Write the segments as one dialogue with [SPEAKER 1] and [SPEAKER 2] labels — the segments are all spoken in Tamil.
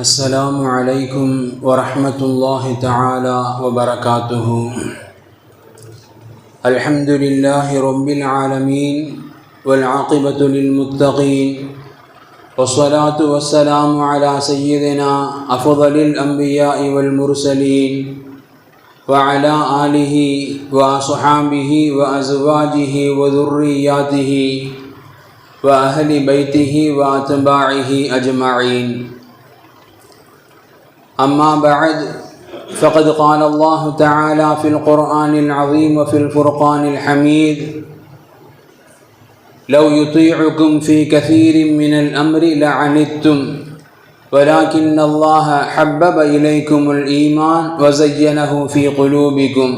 [SPEAKER 1] السلام عليكم ورحمة الله تعالى وبركاته. الحمد لله رب العالمين والعاقبة للمتقين، والصلاة والسلام على سيدنا أفضل الأنبياء والمرسلين وعلى آله وصحابه وأزواجه وذرياته وأهل بيته وأتباعه أجمعين. أما بعد، فقد قال الله تعالى في القرآن العظيم وفي الفرقان الحميد: لو يطيعكم في كثير من الأمر لعنتم ولكن الله حبب إليكم الإيمان وزينه في قلوبكم.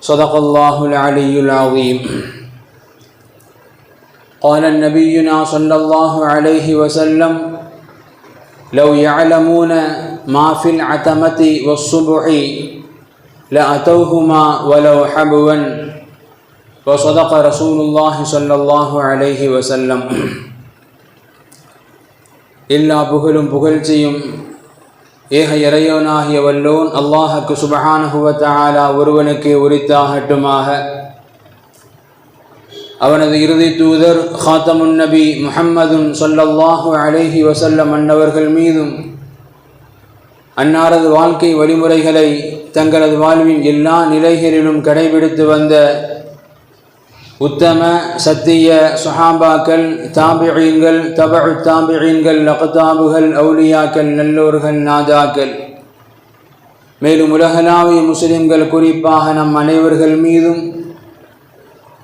[SPEAKER 1] صدق الله العلي العظيم. قال نبينا صلى الله عليه وسلم: لو يعلمون ما في العتمة والصبح لأتوهما ولو حبوا. وصدق رسول الله صلى الله عليه وسلم. எல்லா புகழும் புகழ்ச்சியும் ஏக இறைவனாகிய வல்லோன் அல்லாஹ்வுக்கு சுப்ஹானஹு வ தஆலா ஒருவனுக்கு உரித்தாகட்டுமாக. அவனது இறுதி தூதர் ஹாத்தமுன் நபி முஹம்மதுன் ஸல்லல்லாஹு அலைஹி வஸல்லம் அன்னவர்கள் மீதும், அன்னாரது வாழ்க்கை வழிமுறைகளை தங்களது வாழ்வின் எல்லா நிலைகளிலும் கடைபிடித்து வந்த உத்தம சத்திய சுஹாபாக்கள், தாபிஈன்கள், தபஉ தாபிஈன்கள், அக்தாபுகள், அவுலியாக்கள், நல்லோர்கள், நாதாக்கள், மேலும் உலகளாவிய முஸ்லிம்கள் குறிப்பாக நம் அனைவர்கள் மீதும்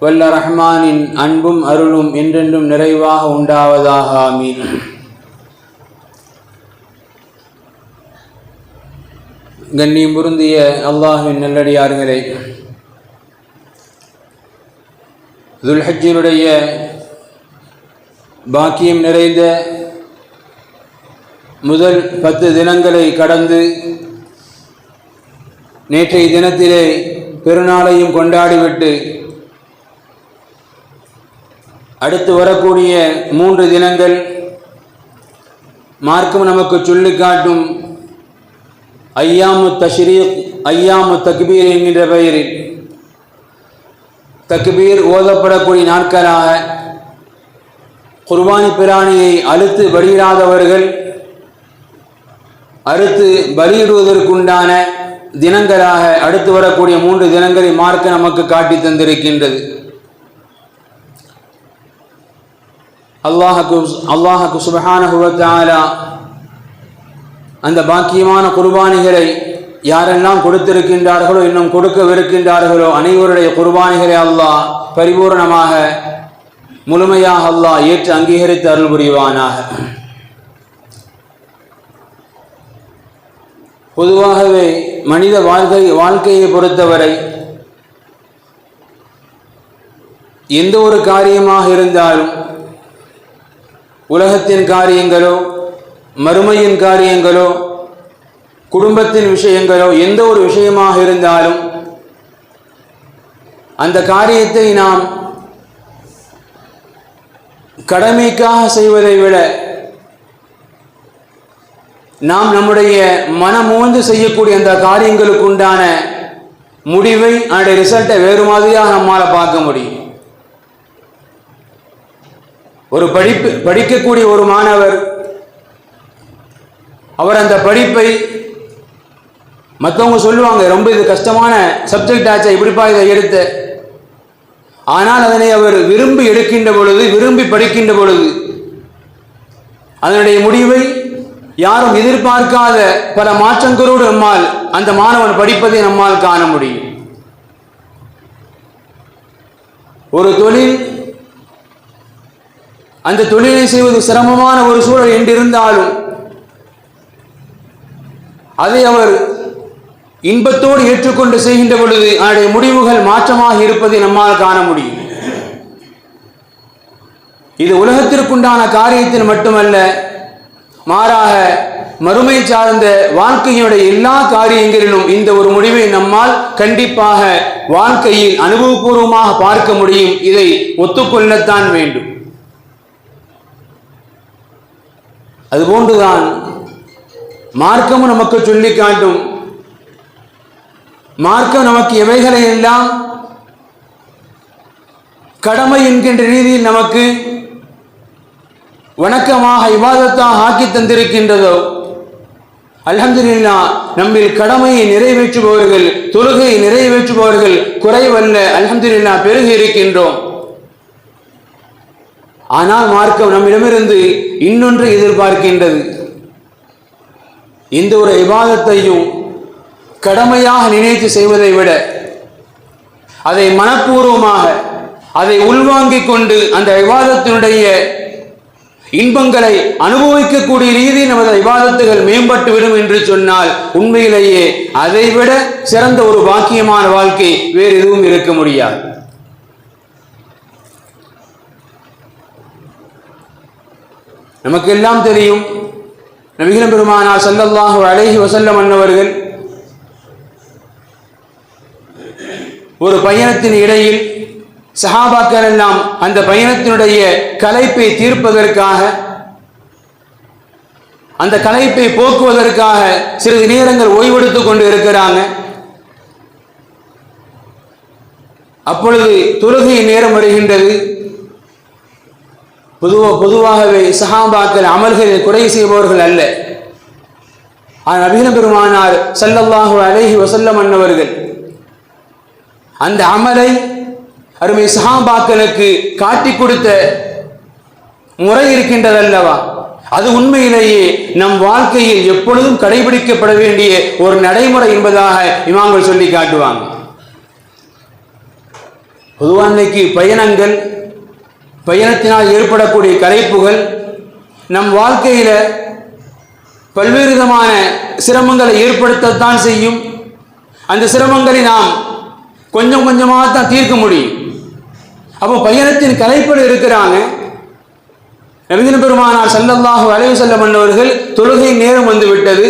[SPEAKER 1] வல்ல ரஹ்மானின் அன்பும் அருளும் என்றென்றும் நிறைவாக உண்டாவதாக. ஆமீன். கண்ணியம் பொருந்திய அல்லாஹ்வின் நல்லடியார்களே, துல்ஹஜ்ஜினுடைய பாக்கியம் நிறைந்த முதல் 10 தினங்களை கடந்து நேற்றைய தினத்திலே பெருநாளையும் கொண்டாடிவிட்டு அடுத்து வரக்கூடிய 3 தினங்கள் மார்க்கம் நமக்கு சொல்லிக்காட்டும் ஐயாமு தஷ்ரீக், ஐயாமு தக்பீர் என்கின்ற பெயரில் தக்பீர் ஓதப்படக்கூடிய நாட்களாக, குர்பானி பிராணியை அறுத்து பலியிடாதவர்கள் அறுத்து பலியிடுவதற்குண்டான தினங்களாக அடுத்து வரக்கூடிய 3 தினங்களை மார்க்க நமக்கு காட்டி தந்திருக்கின்றது. அல்லாஹ்வுக்கு சுப்ஹானஹு வ தஆலா அந்த பாக்கியமான குர்பானிகளை யாரெல்லாம் கொடுத்திருக்கின்றார்களோ, இன்னும் கொடுக்கவிருக்கின்றார்களோ அனைவருடைய குர்பானிகளை அல்லாஹ் பரிபூர்ணமாக முழுமையாக அல்லாஹ் ஏற்று அங்கீகரித்து அருள் புரிவானாக. பொதுவாகவே மனித வாழ்க்கையை பொறுத்தவரை எந்த ஒரு காரியமாக இருந்தாலும், உலகத்தின் காரியங்களோ, மறுமையின் காரியங்களோ, குடும்பத்தின் விஷயங்களோ, எந்த ஒரு விஷயமாக இருந்தாலும் அந்த காரியத்தை நாம் கடமைக்காக செய்வதை விட நாம் நம்முடைய மனமோந்து செய்யக்கூடிய அந்த காரியங்களுக்கு உண்டான முடிவை, அந்த ரிசல்ட்டை வேறு மாதிரியாக நம்மால் பார்க்க முடியும். ஒரு படிக்கக்கூடிய ஒரு மாணவர் அவர் அந்த படிப்பை மற்றவங்க சொல்லுவாங்க, ரொம்ப இது கஷ்டமான சப்ஜெக்ட் ஆச்சா, இப்படிப்பா இதை எடுத்த, ஆனால் அதனை அவர் விரும்பி எடுக்கின்ற பொழுது, விரும்பி படிக்கின்ற பொழுது அதனுடைய முடிவை யாரும் எதிர்பார்க்காத பல மாற்றங்களோடு நம்மால் அந்த மாணவன் படிப்பதை நம்மால் காண முடியும். ஒரு தொழில், அந்த தொழிலை செய்வது சிரமமான ஒரு சூழல் என்றிருந்தாலும் அதை அவர் இன்பத்தோடு ஏற்றுக்கொண்டு செய்கின்ற பொழுது அதனுடைய முடிவுகள் மாற்றமாக இருப்பதை நம்மால் காண முடியும். இது உலகத்திற்குண்டான காரியத்தில் மட்டுமல்ல, மாறாக மறுமை சார்ந்த வாழ்க்கையினுடைய எல்லா காரியங்களிலும் இந்த ஒரு முடிவை நம்மால் கண்டிப்பாக வாழ்க்கையில் அனுபவபூர்வமாக பார்க்க முடியும். இதை ஒத்துக்கொள்ளத்தான் வேண்டும். அதுபோன்றுதான் மார்க்கமும் நமக்கு சொல்லி காட்டும். மார்க்கம் நமக்கு எவைகளை எல்லாம் கடமை என்கின்ற ரீதியில் நமக்கு வணக்கமாக இபாதத்தாக ஆக்கி தந்திருக்கின்றதோ, அல்ஹம்துலில்லாஹ், நம்மில் கடமையை நிறைவேற்றுபவர்கள், தொழுகையை நிறைவேற்றுபவர்கள் குறைவல்ல, அல்ஹம்துலில்லாஹ், பெருகி இருக்கின்றோம். ஆனால் மார்க்கம் நம்மிடமிருந்து இன்னொன்று எதிர்பார்க்கின்றது. இந்த ஒரு இபாதத்தையும் கடமையாக நினைத்து செய்வதை விட அதை மனப்பூர்வமாக அதை உள்வாங்கிக் கொண்டு அந்த இபாதத்தினுடைய இன்பங்களை அனுபவிக்கக்கூடிய ரீதியில் நமது இபாதத்துகள் மேம்பட்டு விடும் என்று சொன்னால் உண்மையிலேயே அதைவிட சிறந்த ஒரு பாக்கியமான வாழ்க்கை வேறு எதுவும் இருக்க முடியாது. நமக்கு எல்லாம் தெரியும், நபிகள் பெருமானார் ஸல்லல்லாஹு அலைஹி வஸல்லம் அன்னவர்கள் ஒரு பயணத்தின் இடையில் சஹாபாக்கள் எல்லாம் அந்த பயணத்தினுடைய களைப்பை தீர்ப்பதற்காக, அந்த களைப்பை போக்குவதற்காக சிறிது நேரங்கள் ஓய்வெடுத்துக் கொண்டு இருக்கிறாங்க. அப்பொழுது தொழுகை நேரம் வருகின்றது. பொதுவாகவே சஹாபாக்கள் அமல்களில் குறை செய்பவர்கள் அல்ல. ஆனால் நபிகள் பெருமானார் ஸல்லல்லாஹு அலைஹி வஸல்லம் அன்னவர்கள் அந்த அமலை அருமை சஹாபாக்களுக்கு காட்டிக் கொடுத்த முறை இருக்கின்றதல்லவா, அது உண்மையிலேயே நம் வாழ்க்கையில் எப்பொழுதும் கடைபிடிக்கப்பட வேண்டிய ஒரு நடைமுறை என்பதாக இமாம்கள் சொல்லி காட்டுவாங்க. பொதுவாக இன்னைக்கு பயணங்கள், பயணத்தினால் ஏற்படக்கூடிய களைப்புகள் நம் வாழ்க்கையில பல்வேறு விதமான சிரமங்களை ஏற்படுத்தத்தான் செய்யும். அந்த சிரமங்களை நாம் கொஞ்சம் கொஞ்சமாக தான் தீர்க்க முடியும். அப்போ பயணத்தின் களைப்பட இருக்கிறாங்க. நபிகள் பெருமானார் ஸல்லல்லாஹு அலைஹி வஸல்லம் அன்னவர்கள் தொழுகை நேரம் வந்து விட்டது.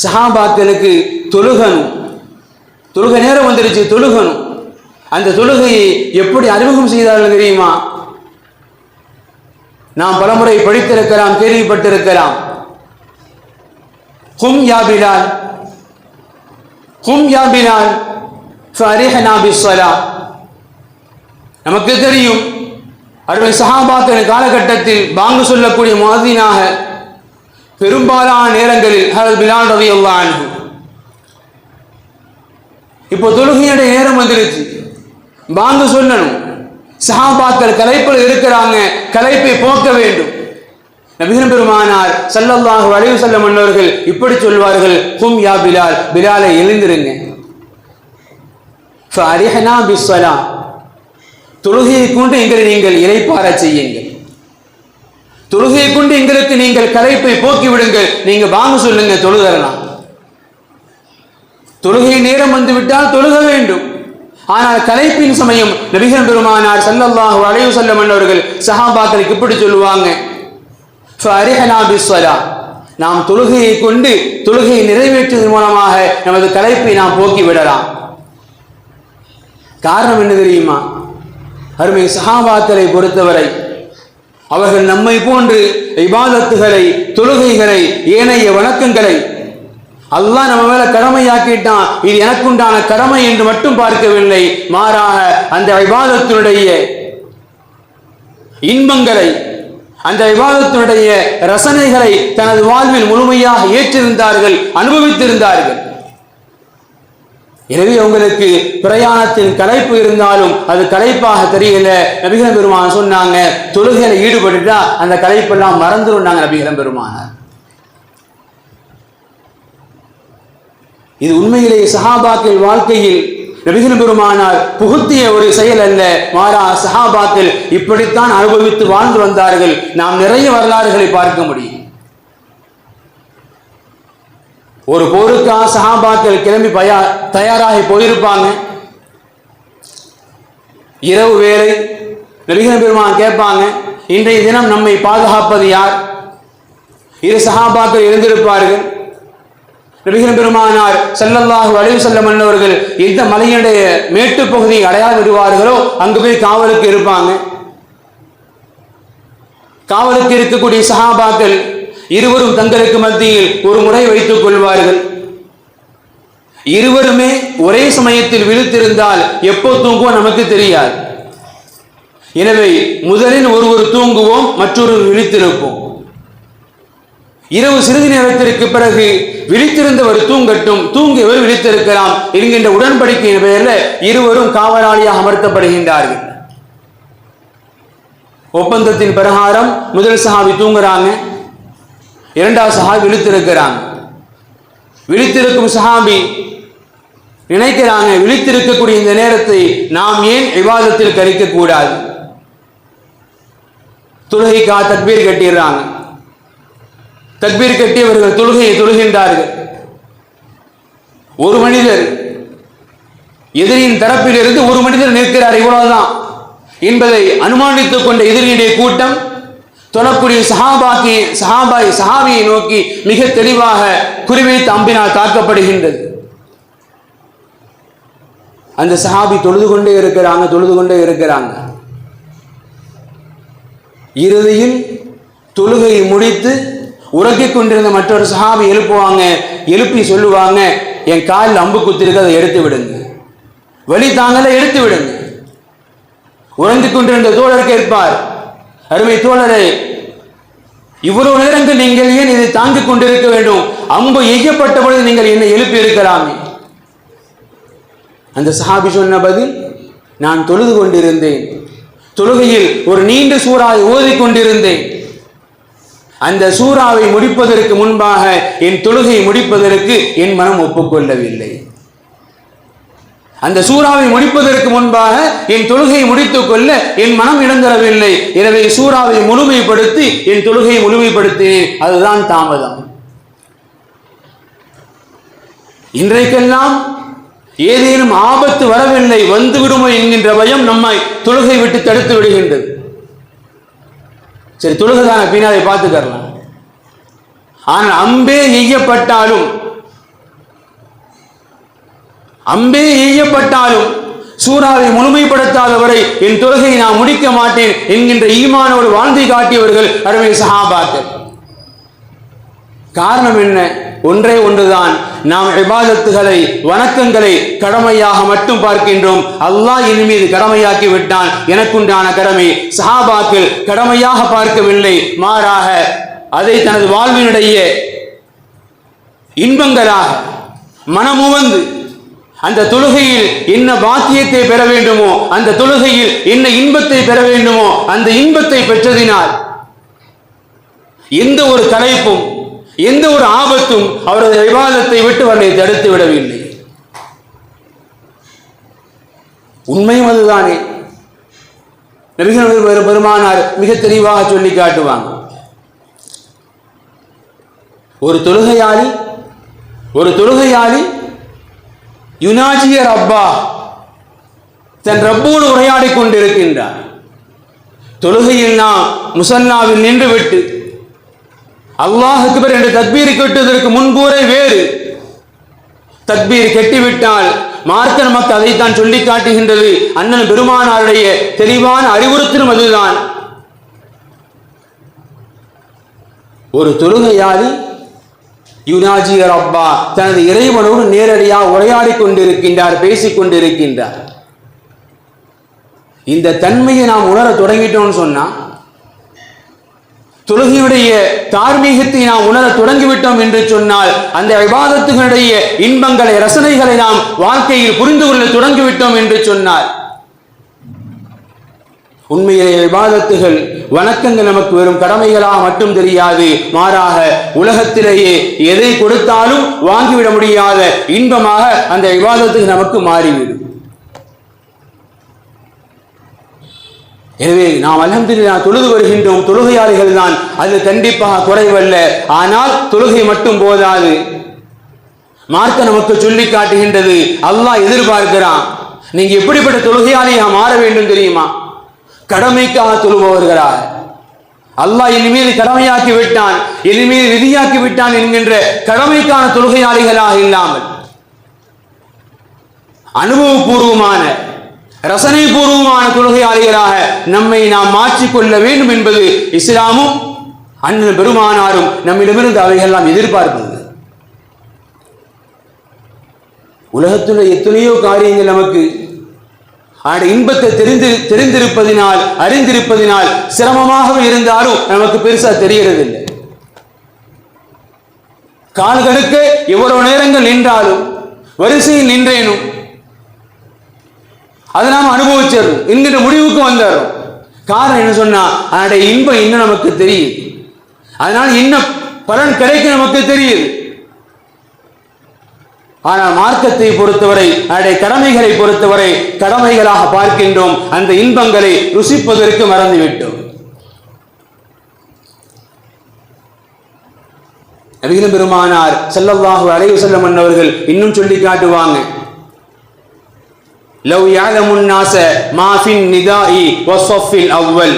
[SPEAKER 1] சஹாபாக்களுக்கு தொழுகணும், தொழுகை நேரம் வந்துருச்சு, தொழுகணும். அந்த தொழுகையை எப்படி அறிமுகம் செய்தார்கள் தெரியுமா? நாம் பலமுறை படித்திருக்கலாம், கேள்விப்பட்டிருக்கலாம். ஹும் யா பிலால், ஹும் யா பிலால் ஃபரிஹ்னா பிஸ்ஸலா. நமக்கு தெரியும், அருமை சஹாபாக்கள் காலகட்டத்தில் பாங்கு சொல்லக்கூடிய முஅத்தினாக பெரும்பாலான நேரங்களில் ஹஜ்ரத் பிலால் ரலியல்லாஹு அன்ஹு. இப்போ தொழுகையுடைய நேரம் வந்துருச்சு, பாங்கு சொல்லணும். சஹாபாக்கள் களைப்பில் இருக்கிறாங்க, களைப்பை போக்க வேண்டும். நபிகள் பெருமானார் ஸல்லல்லாஹு அலைஹி வஸல்லம் அன்னவர்கள் இப்படி சொல்வார்கள், ஹும் யா பிலால், பிலாலை எழுந்திருங்க. ஃபரிஹ்னா பிஸ்ஸலா, தொழுகையை கொண்டு எங்களை நீங்கள் இளைப்பாற செய்யுங்கள், தொழுகையை கொண்டு எங்களுக்கு நீங்கள் களைப்பை போக்கி விடுங்கள், நீங்க பாங்கு சொல்லுங்க, தொழுதரலாம். தொழுகை நேரம் வந்துவிட்டால் தொழுக வேண்டும். ஆனால் களைப்பின் சமயம் நபிகள் பெருமானார் ஸல்லல்லாஹு அலைஹி வஸல்லம் அன்னவர்கள் சஹாபாக்களுக்கு இப்படி சொல்லுவாங்க, ஃபரிஹ்னா பிஸ்ஸலா, நாம் தொழுகையை கொண்டு தொழுகையை நிறைவேற்றுவதன் மூலமாக நமது களைப்பை நாம் போக்கி விடலாம். காரணம் என்ன தெரியுமா? அருமை சஹாபாக்களை பொறுத்தவரை அவர்கள் நம்மை போன்று இபாதத்துகளை, தொழுகைகளை, ஏனைய வணக்கங்களை அல்லாஹ் நம்ம மேல கடமையாக்கிட்டான், இது எனக்குண்டான கடமை என்று மட்டும் பார்க்கவில்லை. மாறாக அந்த இபாதத்தினுடைய இன்பங்களை, அந்த இபாதத்தினுடைய ரசனைகளை தனது வாழ்வில் முழுமையாக ஏற்றிருந்தார்கள், அனுபவித்திருந்தார்கள். எனவே உங்களுக்கு பிரயாணத்தின் களைப்பு இருந்தாலும் அது களைப்பாக தெரியல. நபிகள் பெருமான் சொன்னாங்க, தொழுகையில ஈடுபட்டுட்டா அந்த களைப்பெல்லாம் மறந்துருந்தாங்க நபிகள் பெருமானார். இது உண்மையிலேயே சஹாபாக்கள் வாழ்க்கையில் நபிகள் பெருமானார் புகுத்திய ஒரு செயல் அல்ல, மாறா சஹாபாக்கள் இப்படித்தான் அனுபவித்து வாழ்ந்து வந்தார்கள். நாம் நிறைய வரலாறுகளை பார்க்க முடியும். ஒரு போருக்காக சஹாபாக்கள் கிளம்பி தயாராகி போயிருப்பாங்க. இரவு வேளை நபிகள் பெருமான் கேட்பாங்க, இன்றைய தினம் நம்மை பாதுகாப்பது யார்? இரு சஹாபாக்கள் எழுந்திருப்பார்கள். நபிகள் பெருமானார் ஸல்லல்லாஹு அலைஹி வஸல்லம் அன்னவர்கள் எந்த மலையினுடைய மேட்டு பகுதியை அடையாளம் விடுவார்களோ அங்கு போய் காவலுக்கு இருப்பாங்க. காவலுக்கு இருக்கக்கூடிய சஹாபாக்கள் இருவரும் தங்களுக்கு மத்தியில் ஒரு முறை வைத்துக் கொள்வார்கள். இருவருமே ஒரே சமயத்தில் விழித்திருந்தால் எப்போ தூங்குவோம் நமக்கு தெரியாது. எனவே முதலில் ஒருவர் தூங்குவோம், மற்றொருவர் விழித்திருப்போம். இரவு சிறிது நேரத்திற்கு பிறகு விழித்திருந்தவர் தூங்கட்டும், தூங்கியவர் விழித்திருக்கலாம் என்கின்ற உடன்படிக்கையின் பெயரில் இருவரும் காவலாளியாக அமர்த்தப்படுகின்றார்கள். ஒப்பந்தத்தின் பிரகாரம் முதல் சஹாபி தூங்குறாங்க, இரண்டாவது சஹாபி விழித்திருக்கிறாங்க. விழித்திருக்கும் சஹாபி நினைக்கிறாங்க, விழித்திருக்கக்கூடிய இந்த நேரத்தை நாம் ஏன் இபாதத்தில் கழிக்க கூடாது? தொழுகைக்கா தக்பீர் கட்டிடுறாங்க. தக்பீர் கட்டியவர்கள் தொழுகையை தொழுகின்றார்கள். ஒரு மனிதர் எதிரியின் தரப்பில் இருந்து ஒரு மனிதர் நிற்கிறார், இவ்வளவுதான் என்பதை அனுமானித்துக் கொண்ட எதிரியுடைய கூட்டம் தொழக்கூடிய சஹாபியை நோக்கி மிக தெளிவாக குறிவைத்து அம்பினால் தாக்கப்படுகின்றது. அந்த சஹாபி தொழுது கொண்டே இருக்கிறாங்க. இறுதியில் தொழுகையை முடித்து உறக்கிக் கொண்டிருந்த மற்றொரு சஹாபி எழுப்புவாங்க. எழுப்பி சொல்லுவாங்க, என் காலில் அம்பு குத்திருக்கு, அதை எடுத்து விடுங்க. வலி தாங்கள எடுத்து விடுங்க. உறங்கிக் கொண்டிருந்த தோழர் கேட்பார், அருமை தோழரை, இவ்வளவு நேரங்கள் நீங்கள் ஏன் இதை தாங்கிக் கொண்டிருக்க வேண்டும்? அம்பு எய்யப்பட்ட பொழுது நீங்கள் என்னை எழுப்பி இருக்கலாமே. அந்த சஹாபி சொன்ன பதில், நான் தொழுது கொண்டிருந்தேன். தொழுகையில் ஒரு நீண்ட சூறாவை ஓதிக்கொண்டிருந்தேன். அந்த சூறாவை முடிப்பதற்கு முன்பாக என் தொழுகையை முடிப்பதற்கு என் மனம் ஒப்புக்கொள்ளவில்லை. அந்த சூறாவை முடிப்பதற்கு முன்பாக என் தொழுகையை முடித்துக் கொள்ள என் மனம் இடந்தரவில்லை. எனவே சூறாவை முழுமைப்படுத்தி என் தொழுகையை முழுமைப்படுத்தினேன். அதுதான் தாமதம். இன்றைக்கெல்லாம் ஏதேனும் ஆபத்து வரவில்லை, வந்து விடுமோ என்கின்ற பயம் நம்மை தொழுகை விட்டு தடுத்து விடுகின்றது. சரி, தொழுகைதான, பின்னாலே பார்த்துக்கலாம். ஆனால் அம்பே எய்யப்பட்டாலும் சூறாவை முழுமைப்படுத்தாதவரை என் தொழுகையை நான் முடிக்க மாட்டேன் என்கின்ற ஈமானோடு வாழ்ந்து காட்டியவர்கள் அருமை சஹாபாக்கள். காரணம் என்ன? ஒன்றே ஒன்றுதான், நாம் இபாதத்துகளை, வணக்கங்களை கடமையாக மட்டும் பார்க்கின்றோம். அல்லாஹ் என் மீது கடமையாக்கி விட்டான், எனக்குண்டான கடமை. சஹாபாக்கள் கடமையாக பார்க்கவில்லை, மாறாக அதை தனது வாழ்வினுடைய இன்பங்களாக மனமுவந்து அந்த தொழுகையில் என்ன பாக்கியத்தை பெற வேண்டுமோ, அந்த தொழுகையில் என்ன இன்பத்தை பெற வேண்டுமோ, அந்த இன்பத்தை பெற்றதினால் எந்த ஒரு தலைப்பும் எந்த ஒரு ஆபத்தும் அவரது இபாதத்தை விட்டு அவரை தடுத்து விடவில்லை. உண்மையும் அதுதானே. நபிகள் பெருமானார் மிக தெளிவாக சொல்லி காட்டுவாங்க, ஒரு தொழுகையாளி யுனாஜிய ரப்பா, தன் ரப்போடு உரையாடி கொண்டிருக்கின்றார். தொழுகையில் நாம் முஸல்லாவில் நின்று விட்டு அல்லாஹ் அக்பர் என்று தக்பீர் கட்டுவதற்கு முன்பூரே வேறு தக்பீர் கெட்டிவிட்டால் மார்க்க நமக்கு அதைத்தான் சொல்லி காட்டுகின்றது. அண்ணன் பெருமானாருடைய தெளிவான அறிவுறுத்தலும் அதுதான். ஒரு தொழுகையாளி யுனாஜி ரப்பா, தனது இறைவனோடு நேரடியாக உரையாடி கொண்டிருக்கின்றார், பேசிக் கொண்டிருக்கின்றார். இந்த தன்மையை நாம் உணர தொடங்கிட்டோம்னு சொன்னா, தொழுகையுடைய தார்மீகத்தை நாம் உணர தொடங்கிவிட்டோம் என்று சொன்னால், அந்த இபாதத்துகளுடைய இன்பங்களை, ரசனைகளை நாம் வாழ்க்கையில் புரிந்து கொள்ள தொடங்கிவிட்டோம் என்று சொன்னால், உண்மையிலே இபாதத்துகள், வணக்கங்கள் நமக்கு வெறும் கடமைகளாக மட்டும் தெரியாது, மாறாக உலகத்திலேயே எதை கொடுத்தாலும் வாங்கிவிட முடியாத இன்பமாக அந்த இபாதத்துகள் நமக்கு மாறிவிடும். எனவே நாம் அல்ஹம்துலில்லாஹ் தொழுது வருகின்றோம், தொழுகையாளிகள் தான், அது கண்டிப்பாக குறைவல்ல. ஆனால் தொழுகை மட்டும் போதாது. மார்க்க நமக்கு சொல்லி காட்டுகின்றது, அல்லாஹ் எதிர்பார்க்கிறான். நீங்க எப்படிப்பட்ட தொழுகையாளியாக மாற வேண்டும் தெரியுமா? கடமைக்காக தொழுபவர்களாக. அல்லாஹ் என் மீது கடமையாக்கி விட்டான், என் மீது விதியாக்கி விட்டான் என்கின்ற கடமைக்கான தொழுகையாளிகளாக இல்லாமல், அனுபவபூர்வமான ரசனை பூர்வமான தொழுகையாளிகளாக நம்மை நாம் மாற்றிக்கொள்ள வேண்டும் என்பது இஸ்லாமும் அண்ணன் பெருமானாரும் நம்மிடமிருந்து அவைகள் எதிர்பார்ப்பது. உலகத்துடைய எத்தனையோ காரியங்கள் நமக்கு இன்பத்தை தெரிந்திருப்பதினால் அறிந்திருப்பதினால் சிரமமாக இருந்தாலும் நமக்கு பெருசா தெரியறதில்லை. கால் கடுக்க எவ்வளவு நேரங்கள் நின்றாலும் வரிசையில் நின்றேனும் அதை நாம் அனுபவிச்சிடணும் என்கிற முடிவுக்கு வந்துடும். காரணம் என்ன சொன்னா அதனுடைய இன்பம் இன்னும் நமக்கு தெரியுது, அதனால் இன்னும் பலன் கிடைக்க நமக்கு தெரியுது. ஆனால் மார்க்கத்தை பொறுத்தவரை அதனுடைய கடமைகளை பொறுத்தவரை கடமைகளாக பார்க்கின்றோம், அந்த இன்பங்களை ருசிப்பதற்கு மறந்துவிட்டோம். நபிகள் பெருமானார் ஸல்லல்லாஹு அலைஹி வஸல்லம் அவர்கள் இன்னும் சொல்லி காட்டுவாங்க, லவ் யஅலமுன் நாஸ மா ஃபின் நிதாஇ வஸ்ஸஃபில் அவ்வல்.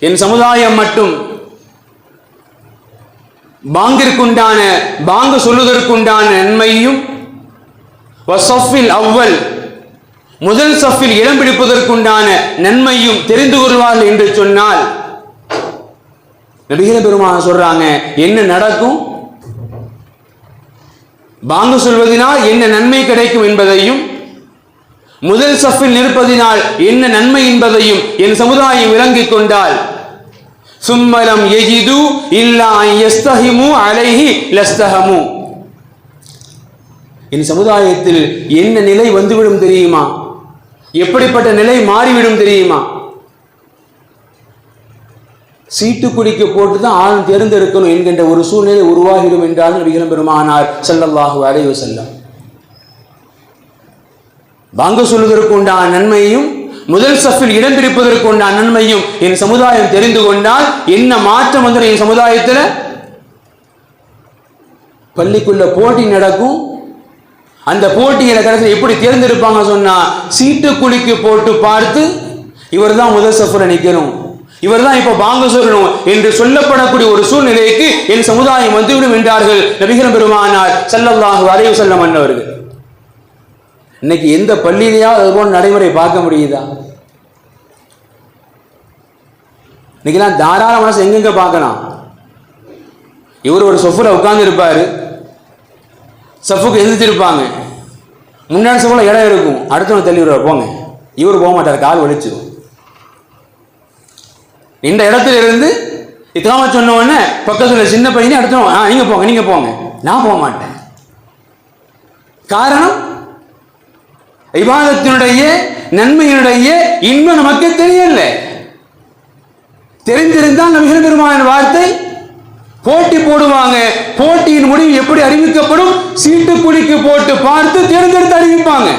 [SPEAKER 1] என் சமுதாயம் மட்டும் பாங்கிற்குண்டான பாங்கு சொல்லுவதற்குண்டான நன்மையும் வஸ்ஸஃபில் அவ்வல் முதல் சஃபில் இடம் பிடிப்பதற்குண்டான நன்மையும் தெரிந்து கொள்வார்கள் என்று சொன்னால் நபிகள் பெருமானார் சொல்றாங்க என்ன நடக்கும், பாங்கு சொல்வதனால் என்ன நன்மை கிடைக்கும் என்பதையும் முதல் சஃபில் நிற்பதினால் என்ன நன்மை என்பதையும் என் சமுதாயம் விளங்கிக் கொண்டால் சும்மலம் யஜிது இல்லா யஸ்தஹிமு அலைஹி லஸ்தஹமு. என் சமுதாயத்தில் என்ன நிலை வந்துவிடும் தெரியுமா, எப்படிப்பட்ட நிலை மாறிவிடும் தெரியுமா? சீட்டு குடிக்க போட்டுதான் ஆள் தேர்ந்தெடுக்கணும் என்கின்ற ஒரு சூழ்நிலை உருவாகிடும் என்றால் நபிகள் பெருமானார் ஸல்லல்லாஹு அலைஹி வஸல்லம். பாங்கு சொல்வதற்கு உண்டான நன்மையும் முதல் சஃபில் இடம் பிடிப்பதற்கு உண்டான நன்மையும் என் சமுதாயம் தெரிந்து கொண்டால் என்ன மாற்றம் வந்து என் சமுதாயத்தில்? பள்ளிக்குள்ள போட்டி நடக்கும், அந்த போட்டியில கடைசியில் எப்படி தேர்ந்தெடுப்பாங்க சொன்னா சீட்டு குலுக்கி போட்டு பார்த்து இவர் தான் முதல் சஃபில் நிற்கணும், இவர் தான் இப்ப பாங்கு சொல்லணும் என்று சொல்லப்படக்கூடிய ஒரு சூழ்நிலைக்கு என் சமுதாயம் வந்துவிடும் என்றார்கள் நபிகள் பெருமானார் ஸல்லல்லாஹு அலைஹி வஸல்லம் அவர்கள். இன்னைக்கு எந்த பள்ளியிலேயாவது அது போன்ற நடைமுறை பார்க்க முடியுதா? இன்னைக்கெல்லாம் தாராள மனசு எங்கெங்க பார்க்கலாம். இவர் ஒரு சொஃபுல உட்கார்ந்து இருப்பாரு, சஃபுக்கு எதிர்த்திருப்பாங்க, முன்னாடி சஃபுல இடம் இருக்கும், அடுத்தவங்க தள்ளி விடுவார் போங்க, இவர் போக மாட்டார், கால் வலிச்சிடும். இந்த இடத்துல இருந்து இக்காம சொன்ன உடனே பக்கத்துல சின்ன பையனே அடுத்தவங்க நீங்க போங்க நான் போக மாட்டேன். காரணம் இபாதத்தினுடைய நன்மையினுடைய இன்பம் நமக்கு தெரியல. தெரிந்திருந்தால் நபிகள் பெருமானாரின் வார்த்தை போட்டி போடுவாங்க, போட்டியின் முடிவு எப்படி அறிவிக்கப்படும், சீட்டு குலுக்கி போட்டு பார்த்து தேர்ந்தெடுத்து அறிவிப்பாங்க.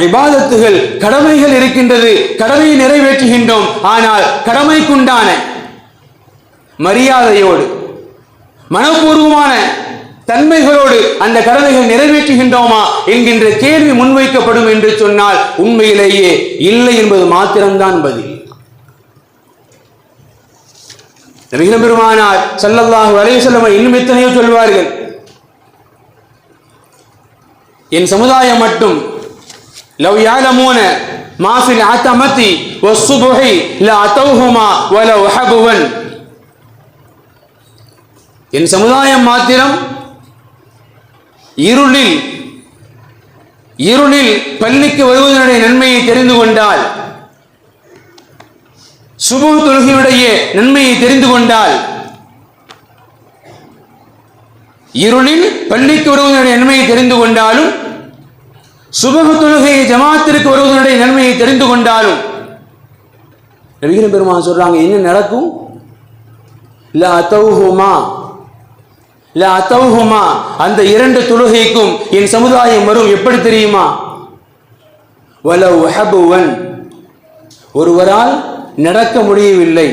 [SPEAKER 1] இபாதத்துகள் கடமைகள் இருக்கின்றது, கடமையை நிறைவேற்றுகின்றோம். ஆனால் கடமைக்குண்டான மரியாதையோடு மனப்பூர்வமான தன்மைகளோடு அந்த கடமைகள் நிறைவேற்றுகின்றோமா என்கின்ற கேள்வி முன்வைக்கப்படும் என்று சொன்னால் உண்மையிலேயே இல்லை என்பது மாத்திரம்தான் பதில். நபிகள் பெருமானார் ஸல்லல்லாஹு அலைஹி வஸல்லம் இன்னும் எத்தனையோ சொல்வார்கள், என் சமுதாயம் மட்டும் லவ் யஅலமூன மா ஃபில் அத்தமதி வஸ்ஸுபஹி லா அதௌஹுமா வலவ் ஹபவன். என் சமுதாயம் மாத்திரம் இருளில் பள்ளிக்கு வருவதனுடைய நன்மையை தெரிந்து கொண்டால், சுபஹ் தொழுகையுடைய நன்மையை தெரிந்து கொண்டால், இருளில் பள்ளிக்கு வருவதனுடைய நன்மையை தெரிந்து கொண்டாலும் சுபஹ் தொழுகை ஜமாத்திற்கு வருவதனுடைய நன்மையை தெரிந்து கொண்டாலும் நபிகள் பெருமானார் சொல்றாங்க என்ன நடக்கும், லா அதௌஹுமா அந்த இரண்டு தொழுகைக்கும் என் சமுதாயம் வரும். எப்படி தெரியுமா, வலவ் ஹபவன் ஒருவரால் நடக்க முடியவில்லை,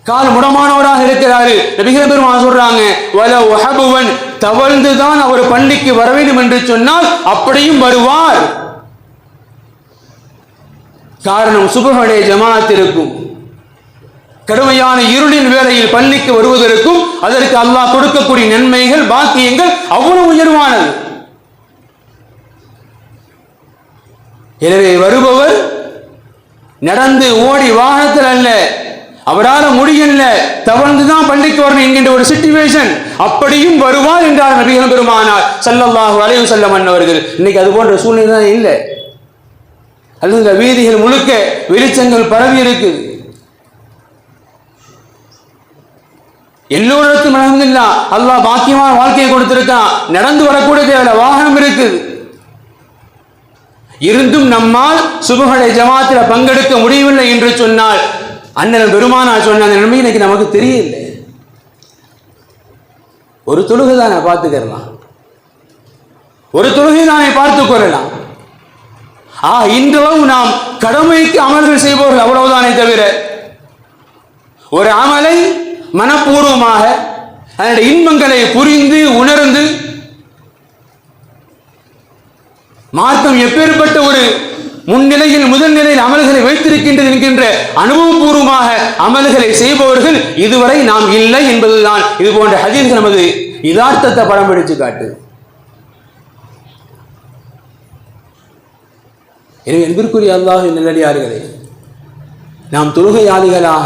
[SPEAKER 1] கால் முடமானவராக இருக்கிறாரு. நபிகள் பெருமானார் சொல்றாங்க வலவ் ஹபவன் தவழ்ந்துதான் அவர் பள்ளிக்கு வர வேண்டும் என்று சொன்னால் அப்படியும் வருவார். காரணம் சுபஹுடைய ஜமாத் இருக்கும். கடுமையான இருளின் வேளையில் பள்ளிக்கு வருவதற்கும் அதற்கு அல்லாஹ் கொடுக்கக்கூடிய நன்மைகள் பாக்கியங்கள் அவ்வளவு உயர்வானது. எனவே வருபவர் நடந்து ஓடி வாகனத்தில் அல்ல, அவரால் முடியல, தவழ்ந்துதான் பள்ளிக்கு வரணும் என்கின்ற ஒரு சிச்சுவேஷன், அப்படியும் வருவார் என்றார் நபிகள் பெருமானார் ஸல்லல்லாஹு அலைஹி வஸல்லம் அவர்கள். இன்னைக்கு அது போன்ற சூழ்நிலை தான் இல்லை. அல்லது வீதிகள் முழுக்க வெளிச்சங்கள் பரவி இருக்குது. எல்லோருக்கும் அல்ஹம்துலில்லாஹ் அல்லாஹ் பாக்கியமான வாழ்க்கையை கொடுத்திருக்கான். நடந்து வரக்கூடிய தேவையில்லை, வாகனம் இருக்குது. இருந்தும் நம்மால் சுபஹுடைய ஜமாத்தில் பங்கெடுக்க முடியவில்லை என்று சொன்னால் அண்ணன் பெருமானார் சொன்ன அந்த நன்மை இன்னைக்கு நமக்கு தெரியல. ஒரு தொழுகை தானே பார்த்துக்கலாம், ஒரு தொழுகை தானே பார்த்துக் கொள்ளலாம். இன்றளவு நாம் கடமைக்கு அமல்கள் செய்பவர்கள் அவ்வளவுதானே தவிர ஒரு அமலை மனப்பூர்வமாக அதனுடைய இன்பங்களை புரிந்து உணர்ந்து மார்க்கம் எப்பேற்பட்ட ஒரு முன்னிலையில் முதல் நிலையில் அமல்களை வைத்திருக்கின்றது என்கின்ற அனுபவபூர்வமாக அமல்களை செய்பவர்கள் இதுவரை நாம் இல்லை என்பதுதான் இது போன்ற ஹதீஸ் நமது யதார்த்தத்தை படம் பிடிச்சு காட்டு. எனவே அன்பிற்குரிய அல்லாஹ்வின் நல்லடியார்களே, நாம் தொழுகையாளிகளாக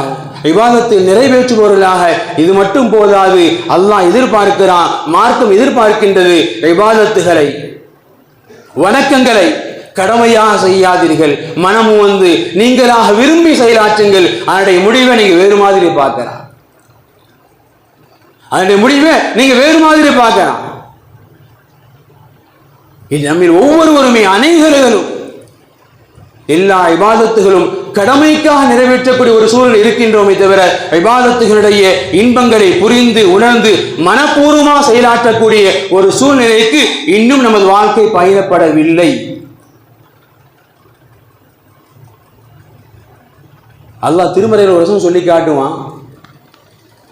[SPEAKER 1] இபாதத்தை நிறைவேற்றுபவர்களாக இது மட்டும் போதாது. அல்லாஹ் எதிர்பார்க்கிறான், மார்க்கம் எதிர்பார்க்கின்றது, இபாதத்துகளை வணக்கங்களை கடமையாக செய்யாதீர்கள், மனமும் வந்து நீங்களாக விரும்பி செயலாற்றுங்கள். அதனுடைய முடிவை நீங்க வேறு மாதிரி பார்க்கலாம், அதனுடைய முடிவை நீங்க வேறு மாதிரி பார்க்கலாம். இது நம்ம ஒவ்வொருவருமே அனைவர்களும் எல்லா இபாதத்துகளும் கடமைக்காக நிறைவேற்றக்கூடிய ஒரு சூழல் இருக்கின்றோமே தவிர இபாதத்துகளுடைய இன்பங்களை புரிந்து உணர்ந்து மனப்பூர்வமாக செயலாற்றக்கூடிய ஒரு சூழ்நிலைக்கு இன்னும் நமது வாழ்க்கை பயணப்படவில்லை. அல்லாஹ் திருமறையில் ஒரு வசனம் சொல்லி காட்டுவான்,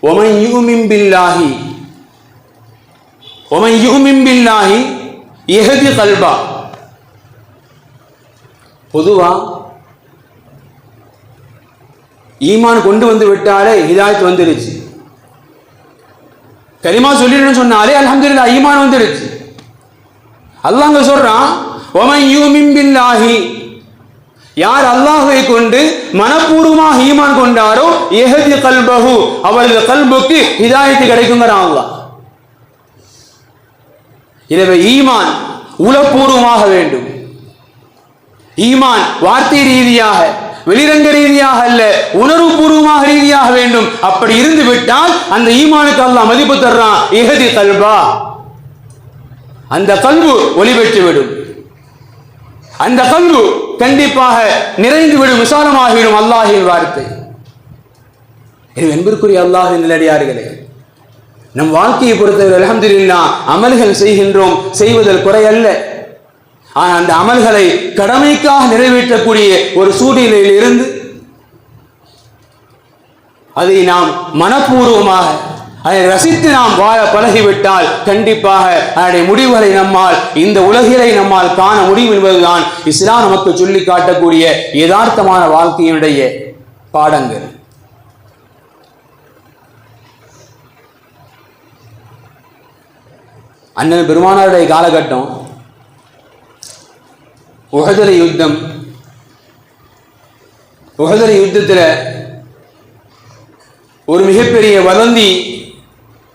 [SPEAKER 1] ஒமன் யுமின் பில்லாஹி ஒமன் யுமின் பில்லாஹி யஹ்தி கல்பா. பொதுவா ஈமான் கொண்டு வந்து விட்டாலே ஹிதாயத் வந்துருச்சு. கலிமா சொல்லிடுன்னு சொன்னாலே அல்ஹம்துலில்லாஹ் ஈமான் வந்துருச்சு. அல்லாஹ் அங்க சொல்றான், ஒமன் யுமின் பில்லாஹி, யார் அல்லாஹ்வை கொண்டு மனப்பூர்வமாக ஈமான் கொண்டாரோ யஹ்தி கல்பஹு, அவரது கல்புக்கு ஹிதாயத் கிடைக்குங்கிறான் அல்லாஹ். எனவே ஈமான் உளப்பூர்வமாக வேண்டும். ஈமான் வார்த்தை ரீதியாக வெளிரங்க ரீதியாக அல்ல, உணர்வு பூர்வமாக ரீதியாக வேண்டும். அப்படி இருந்து விட்டால் அந்த ஈமானுக்கு அல்லாஹ் மதிப்பு தர்றான். யஹ்தி கல்பா, அந்த கல்பு ஒளி பெற்று விடும், அந்த கல்பு கண்டிப்பாக நிறைந்து விடும், விசாலமாகிவிடும். அல்லாஹ்வின் வார்த்தை. அன்பிற்குரிய அல்லாஹ்வின் நல்லடியார்களே, நம் வாழ்க்கையை பொறுத்தவரை அல்ஹம்துலில்லாஹ் அமல்கள் செய்கின்றோம், செய்வதில் குறை அல்ல. ஆனால் அந்த அமல்களை கடமைக்காக நிறைவேற்றக்கூடிய ஒரு சூழ்நிலையில் இருந்து அதை நாம் மனப்பூர்வமாக அதை ரசித்து நாம் வாழ பழகிவிட்டால் கண்டிப்பாக அதனுடைய முடிவுகளை நம்மால் இந்த உலகிலே நம்மால் காண முடியும் என்பதுதான் இஸ்லாம் நமக்கு சொல்லி காட்டக்கூடிய யதார்த்தமான வாழ்க்கையினுடைய பாடங்கள். அண்ணன் பெருமானாருடைய காலகட்டம் உஹதுல யுத்தம். உஹதுல யுத்தத்தில் ஒரு மிகப்பெரிய வதந்தி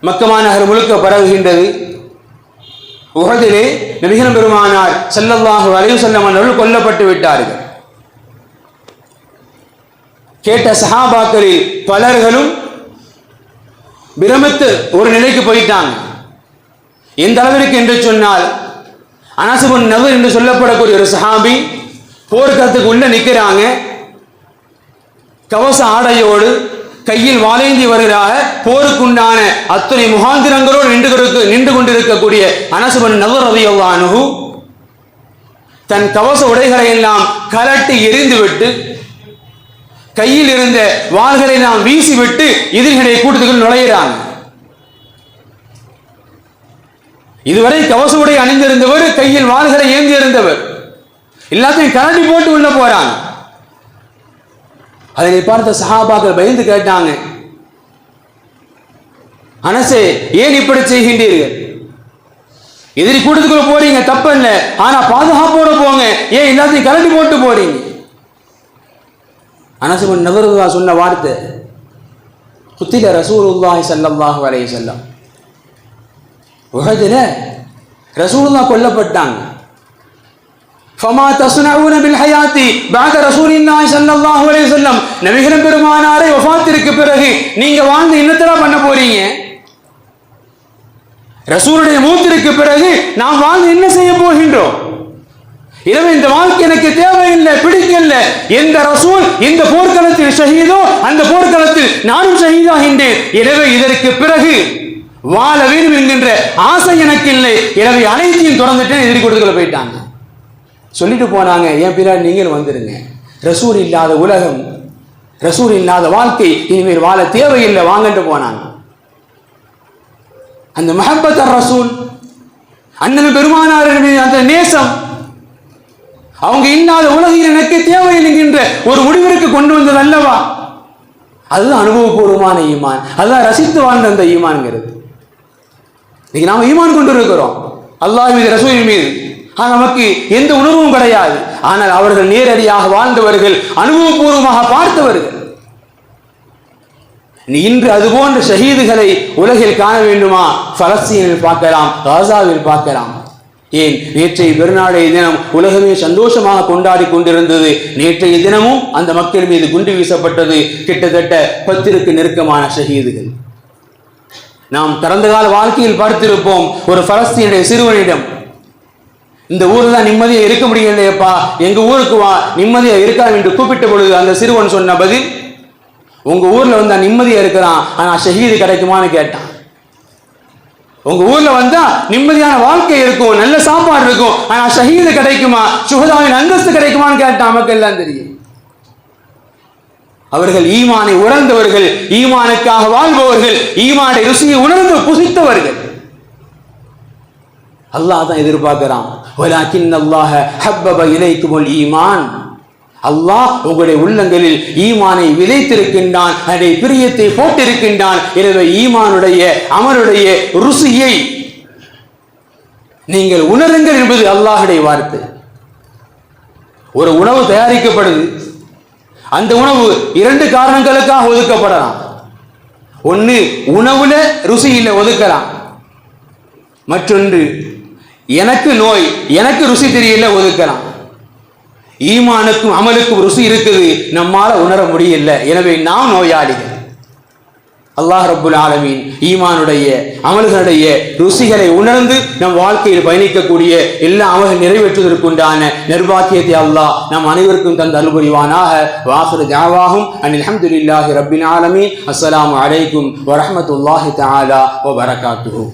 [SPEAKER 1] மக்கமா நகர் முழுக்க பரவுகின்றது. உஹதிலே நபிகள் பெருமானார் ஸல்லல்லாஹு அலைஹி வஸல்லம் அவர்கள் கொல்லப்பட்டு விட்டார்கள். கேட்ட சஹாபாக்களில் பலர்களும் பிரமித்து ஒரு நிலைக்கு போயிட்டாங்க. எந்த அளவிற்கு என்று சொன்னால், அனஸ் பின் நதர் என்று சொல்லப்படக்கூடிய ஒரு சஹாபி போர்க்களத்துக்கு உள்ள நிற்கிறாங்க. கவச ஆடையோடு கையில் வாளேந்தி வருகிறாக போருக்குண்டான அத்தனை முகாந்திரங்களோடு நின்று கொண்டிருக்கக்கூடிய அனஸ் பின் நதர் ரலியல்லாஹு அன்ஹு தன் கவச உடைகளை எல்லாம் கலட்டி எரிந்துவிட்டு கையில் இருந்த வாள்களை எல்லாம் வீசிவிட்டு எதிரிகளுடைய கூட்டத்துக்குள் நுழைகிறாங்க. இதுவரை கவச உடை அணிந்திருந்தவர், கையில் வாள்களை ஏந்தி இருந்தவர், எல்லாத்தையும் கரண்டி போட்டு உள்ள போறாங்க. அதனை பார்த்த சஹாபாக்கள் பயந்து கேட்டாங்க, அனஸே ஏன் இப்படி செய்கின்றீர்கள்? எதிரி கூட்டத்துக்குள்ள போறீங்க தப்பல்ல, ஆனா பாதுகாப்போட போங்க, ஏன் எல்லாத்தையும் கலட்டி போட்டு போறீங்க? அனஸ் பின் நதர் சொன்ன வார்த்தை, குத்தில ரசூலுல்லாஹி ஸல்லல்லாஹு அலைஹி வஸல்லம், உஹதுல ரசூலுல்லாஹ் கொல்லப்பட்டாங்க. ஃபமா தஸ்னஊன பில் ஹயாத்தி பஅத ரசூலில்லாஹி ஸல்லல்லாஹு அலைஹி வஸல்லம், நபிகள் பெருமானாரை வஃபாத்திற்கு பிறகு நீங்க வாழ்ந்து என்னத்தடா பண்ண போறீங்க? ரசூலுடைய மூத்திற்கு பிறகு நாம் வாழ்ந்து என்ன செய்ய போகின்றோம்? எனவே இந்த வாழ்க்கை எனக்கு தேவையில்லை, பிடிக்கல. எந்த ரசூல் இந்த போர்க்களத்தில் ஷஹீதோ அந்த போர்க்களத்தில் நானும் ஷஹீதாகின்றேன். எனவே இதற்கு பிறகு வாழ வேண்டும் என்கின்ற ஆசை எனக்கு இல்லை. எனவே அனைத்தையும் தொடர்ந்துட்டேன். எதிரி கொடுத்துக்குள்ள போயிட்டாங்க. சொல்லிட்டு போனாங்க, என் பின்னாடி நீங்கள் வந்துருங்க. ரசூல் இல்லாத உலகம், ரசூல் இல்லாத வாழ்க்கை, இனிமேல் வாழ தேவையில்லை, வாங்கட்டு போனாங்க. அந்த மஹப்பத் ரசூல், அண்ணன் பெருமானார் அந்த நேசம், அவங்க இல்லாத உலகில் எனக்கு தேவையில்லை என்கின்ற ஒரு முடிவிற்கு கொண்டு வந்தது அல்லவா? அதுதான் அனுபவபூர்வமான ஈமான், அதுதான் ரசித்து வாழ்ந்த அந்த ஈமான்ங்கிறது. இன்னைக்கு நாம ஈமான் கொண்டு இருக்கிறோம் அல்லாஹ் மீது, ரசூல் மீது, நமக்கு எந்த உணர்வும் கிடையாது. ஆனால் அவர்கள் நேரடியாக வாழ்ந்தவர்கள், அனுபவபூர்வமாக பார்த்தவர்கள். இன்று அதுபோன்ற ஷஹீதுகளை உலகில் காண வேண்டுமா? பலஸ்தீனில் பார்க்கலாம், காசாவில் பார்க்கலாம். ஏன் நேற்றைய பெருநாளைய தினம் உலகமே சந்தோஷமாக கொண்டாடி கொண்டிருந்தது. நேற்றைய தினமும் அந்த மக்கள் மீது குண்டு வீசப்பட்டது. கிட்டத்தட்ட 10க்கு நெருக்கமான ஷஹீதுகள். நாம் கடந்த கால வாழ்க்கையில் பார்த்திருப்போம், ஒரு பலஸ்தீனுடைய சிறுவனிடம், இந்த ஊர்ல தான் நிம்மதியா இருக்க முடியலையப்பா, எங்க ஊருக்கு வா, நிம்மதியா இருக்கலாம் என்று கூப்பிட்ட பொழுது அந்த சிறுவன் சொன்ன பதில், உங்க ஊர்ல வந்தா நிம்மதியா இருக்கிறான், ஆனா ஷஹீது கிடைக்குமான்னு கேட்டான். உங்க ஊர்ல வந்தா நிம்மதியான வாழ்க்கை இருக்கும், நல்ல சாப்பாடு இருக்கும், ஆனா ஷஹீது கிடைக்குமா, சுஹதாவின் அந்தஸ்து கிடைக்குமான்னு கேட்டான். நமக்கு எல்லாம் தெரியும். அவர்கள் ஈமானை உணர்ந்தவர்கள், ஈமானுக்காக வாழ்பவர்கள், ஈமானை ருசியை உணர்ந்து புசித்தவர்கள். அல்லாஹ் தான் எதிர்பார்க்கிறான், வலாக்கின்னல்லாஹ ஹப்பப இலைக்குமுல் ஈமான், அல்லாஹ் உங்களுடைய உள்ளங்களில் ஈமானை விதைத்திருக்கின்றான், அதை பிரியத்தை போட்டிருக்கின்றான். எனவே ஈமானுடைய அமலுடைய ருசியை நீங்கள் உணருங்கள் என்பது அல்லாஹுடைய வார்த்தை. ஒரு உணவு தயாரிக்கப்படுது, அந்த உணவு 2 காரணங்களுக்காக ஒதுக்கப்படலாம். ஒன்று, உணவுல ருசியில ஒதுக்கலாம். மற்றொன்று, எனக்கு நோய், எனக்கு ருசி தெரியல ஒதுக்கலாம். ஈமானுக்கும் அமலுக்கும் ருசி இருக்குது, நம்மால உணர முடியல, எனவே நாம் நோயாளிகள். அல்லாஹ் ரப்புல் ஆலமீன் ஈமானுடைய அமல்களுடைய ருசிகளை உணர்ந்து நம் வாழ்க்கையில் பயணிக்கக்கூடிய எல்லா அமல்கள் நிறைவேற்றுவதற்குண்டான நிர்வாகியத்தை அல்லாஹ் நம் அனைவருக்கும் தந்து அருள்புரிவானாக. வாஹிரு தஅவாஹும் அனில் ஹம்துலில்லாஹி ரப்பில் ஆலமீன். அஸ்ஸலாமு அலைக்கும் வரஹ்மத்துல்லாஹி தஆலா வ பரகாத்துஹு.